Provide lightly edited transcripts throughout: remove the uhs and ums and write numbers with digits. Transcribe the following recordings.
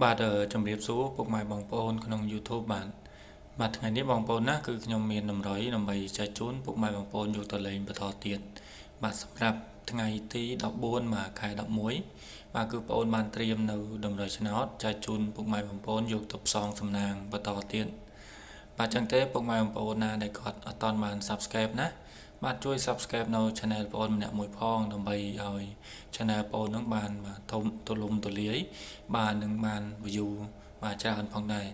បាទជំរាបសួរពុកម៉ែបងប្អូនក្នុង YouTube បាទថ្ងៃនេះបងប្អូនណាគឺខ្ញុំមានតម្រុយដើម្បីចែកជូនពុកម៉ែបងប្អូនយកទៅលេងបន្តទៀតបាទសម្រាប់ថ្ងៃទី14ខែ11បាទគឺបងប្អូនបានត្រៀមនៅតម្រុយឆ្នោតចែកជូនពុកម៉ែបងប្អូនយកទៅផ្សងសំណាងបន្តទៀតបាទចឹងទេពុកម៉ែបងប្អូនណាដែលគាត់អត់ទាន់បាន Subscribe ណាបាទជួយ Subscribe នៅ Channel បងប្អូនម្នាក់មួយផងដើម្បីឲ្យ Channel បងប្អូននឹងបានធំទូលំទូលាយបាទនឹងបាន view បាទច្រើនផងដែរ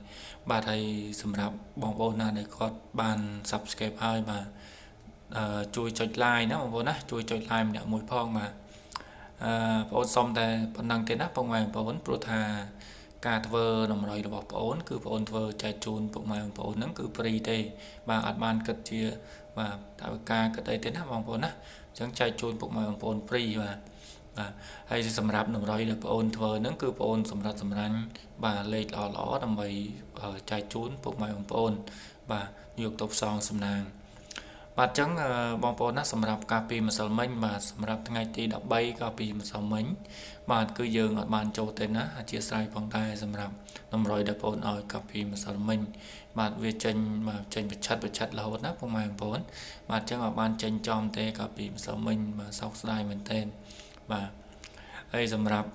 បាទហើយសម្រាប់បងប្អូនណាដែលគាត់បាន Subscribe ហើយបាទជួយចុច like ណាបងប្អូនណាជួយចុច like ម្នាក់មួយផងបាទបងប្អូនសុំតែប៉ុណ្ណឹងទេណាបងប្អូនព្រោះថាការធ្វើតម្រុយរបស់បងប្អូនគឺបងប្អូនធ្វើចែកជូនពុកម៉ែបងប្អូនហ្នឹងគឺ free ទេបាទអត់បានគិតជាបាទតើការគិតអីទេណាបងប្អូនណាអញ្ចឹងចែកជូនពុកម៉ែបងប្អូន free បាទហើយសម្រាប់តម្រុយដែលបងប្អូនធ្វើហ្នឹងគឺបងប្អូនសម្រាប់សម្រាញ់បាទលេខល្អៗដើម្បីចែកជូនពុកម៉ែបងប្អូនបាទយកទៅផ្សងសំណាងបាទអញ្ចឹងបងប្អូនណាសម្រាប់ការពីម្សិលមិញបាទសម្រាប់ថ្ងៃទី13ការពីម្សិលមិញបាទគឺយើងអត់បានចូលទេណាអធិស្ឋានផងដែរសម្រាប់តម្រុយដែលបងប្អូនឲ្យការពីម្សិលមិញបាទវាចេញបច្ឆិតរហូតណាពុកម៉ែបងប្អូនបាទអញ្ចឹងអត់បានចេញចំទេការពីម្សិលមិញបាទសោកស្ដាយមែនទែនបាទហើយសម្រាប់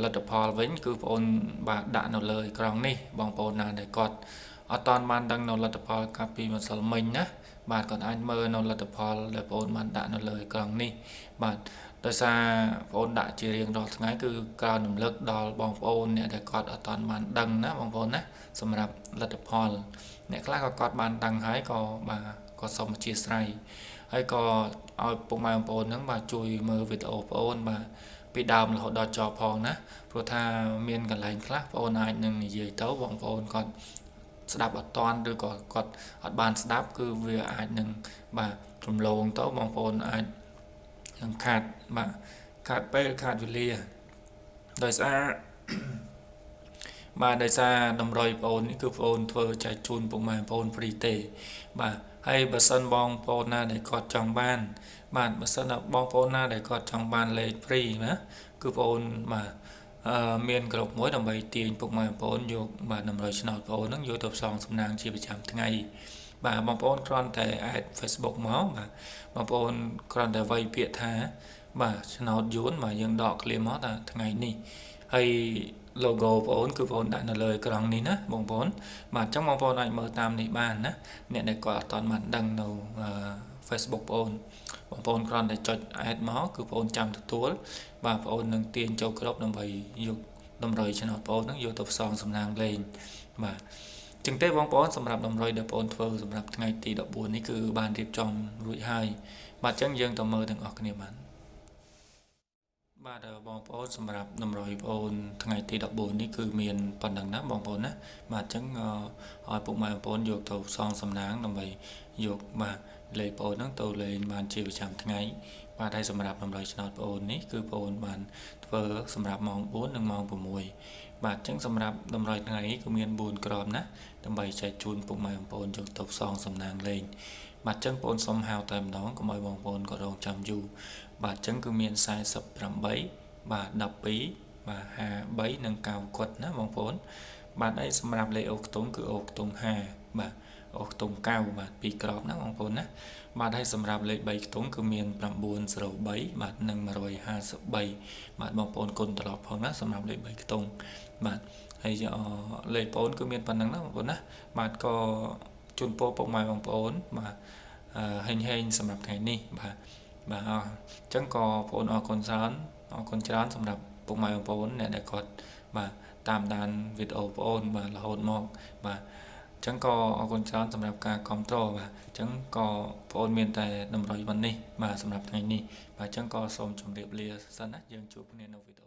លទ្ធផលវិញគឺបងប្អូនបាទដាក់នៅលើអេក្រង់នេះបងប្អូនណាដែលគាត់អត់តាន់បានដឹងនៅលទ្ធផលកាលពីម្សិលមិញណាបាទគាត់អាចមើលនៅលទ្ធផលដែលបងប្អូនបានដាក់នៅលើអេក្រង់នេះបាទដោយសារបងប្អូនដាក់ជារៀងរាល់ថ្ងៃគឺក្រោយរំលឹកដល់បងប្អូនអ្នកដែលគាត់អត់តាន់បានដឹងណាបងប្អូនណាសម្រាប់លទ្ធផលអ្នកខ្លះក៏គាត់បានដឹងហើយក៏បាទក៏សូមអធិស្ឋានហើយក៏ឲ្យពុកម៉ែបងប្អូនហ្នឹងបាទជួយមើលវីដេអូបងប្អូនបាទពីដើមរហូតដល់ចប់ផងណាព្រោះថាមានកន្លែងខ្លះបងប្អូនអាចនឹងនិយាយទៅបងប្អូនគាត់ស្ដាប់អត់តាន់ឬក៏គាត់អត់បានស្ដាប់គឺវាអាចនឹងបាទរំលងទៅបងប្អូនអាចនឹងខាតពេលខាតវេលាដោយសារបាទដោយសារតម្រុយបងប្អូននេះគឺបងប្អូនធ្វើចែកជូនពុកម៉ែបងប្អូនហ្វ្រីទេបាទហើយបើសិនបងប្អូនណាដែលគាត់ចង់បានបាទបើសិនបងប្អូនណាដែលគាត់ចង់បានលេខហ្វ្រីណាគឺបងប្អូនបាទមានក្រុមមួយដើម្បីទាញពុកម៉ែបងប្អូនយកបាទតម្រុយឆ្នោតបងប្អូនហ្នឹងយកទៅផ្សងសំណាងជាប្រចាំថ្ងៃបាទបងប្អូនគ្រាន់តែ add Facebook មកបាទបងប្អូនគ្រាន់តែវាយពាក្យថាបាទឆ្នោតយួនបាទយើងដកឃ្លាមកថាថ្ងៃនេះហើយ logo បងប្អូនគឺបងប្អូនដាក់នៅលើអេក្រង់នេះណាបងប្អូនបាទអញ្ចឹងបងប្អូនអាចមើលតាមនេះបានណាអ្នកដែលគាត់អត់ទាន់បានដឹងនៅ Facebook បងប្អូនគ្រាន់តែចុច add មកគឺបងប្អូនចាំទទួលបាទបងប្អូននឹងទាញចូលក្រុមដើម្បីយកតម្រុយឆ្នោតបងប្អូនហ្នឹងយកទៅផ្សងសំណាងលេងបាទចឹងទេបងប្អូនសម្រាប់តម្រុយដែលបងប្អូនធ្វើសម្រាប់ថ្ងៃទី14នេះគឺបានរៀបចំរួចហើយបាទអញ្ចឹងយើងទៅមើលទាំងអស់គ្នាបាទបងប្អូនសម្រាប់តម្រុយបងប្អូនថ្ងៃទី14នេះគឺមានប៉ុណ្ណឹងណាបងប្អូនណាបាទអញ្ចឹងឲ្យពុកម៉ែបងប្អូនយកទៅផ្សងសំណាងដើម្បីយកបាទលេខបងប្អូនហ្នឹងទៅលេងបានជាប្រចាំថ្ងៃបាទហើយសម្រាប់តម្រុយឆ្នោតបងប្អូននេះគឺបងប្អូនបានធ្វើសម្រាប់ម៉ោង4និងម៉ោង6បាទអញ្ចឹងសម្រាប់តម្រុយថ្ងៃនេះគឺមាន4ក្រុមណាដើម្បីចែកជូនពុកម៉ែបងប្អូនយកទៅផ្សងសំណាងលេងបាទអញ្ចឹងបងប្អូនសូមហៅតែម្ដងកុំឲ្យបងប្អូនក៏រងចាំយូរបាទអញ្ចឹងគឺមាន48បាទ12បាទ53និង9គាត់ណាបងប្អូនបាទហើយសម្រាប់លេខអូខ្ទង់គឺអូខ្ទង់5បាទអូខ្ទង់9បាទ2ក្របណាបងប្អូនណាបាទហើយសម្រាប់លេខ3ខ្ទង់គឺមាន903បាទនិង153បាទបងប្អូនគុណត្រឡប់ផងណាសម្រាប់លេខ3ខ្ទង់បាទហើយលេខបងប្អូនគឺមានប៉ុណ្ណឹងណាបងប្អូនណាបាទក៏ជូនពរពុកម៉ែបងប្អូនបាទហេងសម្រាប់ថ្ងៃនេះបាទអញ្ចឹងក៏បងប្អូនអរគុណច្រើនសម្រាប់ពុកម៉ែបងប្អូនអ្នកដែលគាត់បាទតាមដានវីដេអូបងប្អូនបាទរហូតមកបាទអញ្ចឹងក៏អរគុណច្រើនសម្រាប់ការគាំទ្របាទអញ្ចឹងក៏បងប្អូនមានតែតម្រុយប៉ុណ្នេះបាទសម្រាប់ថ្ងៃនេះបាទអញ្ចឹងក៏សូមជម្រាបលាសិនណាយើងជួបគ្នានៅវីដេអូ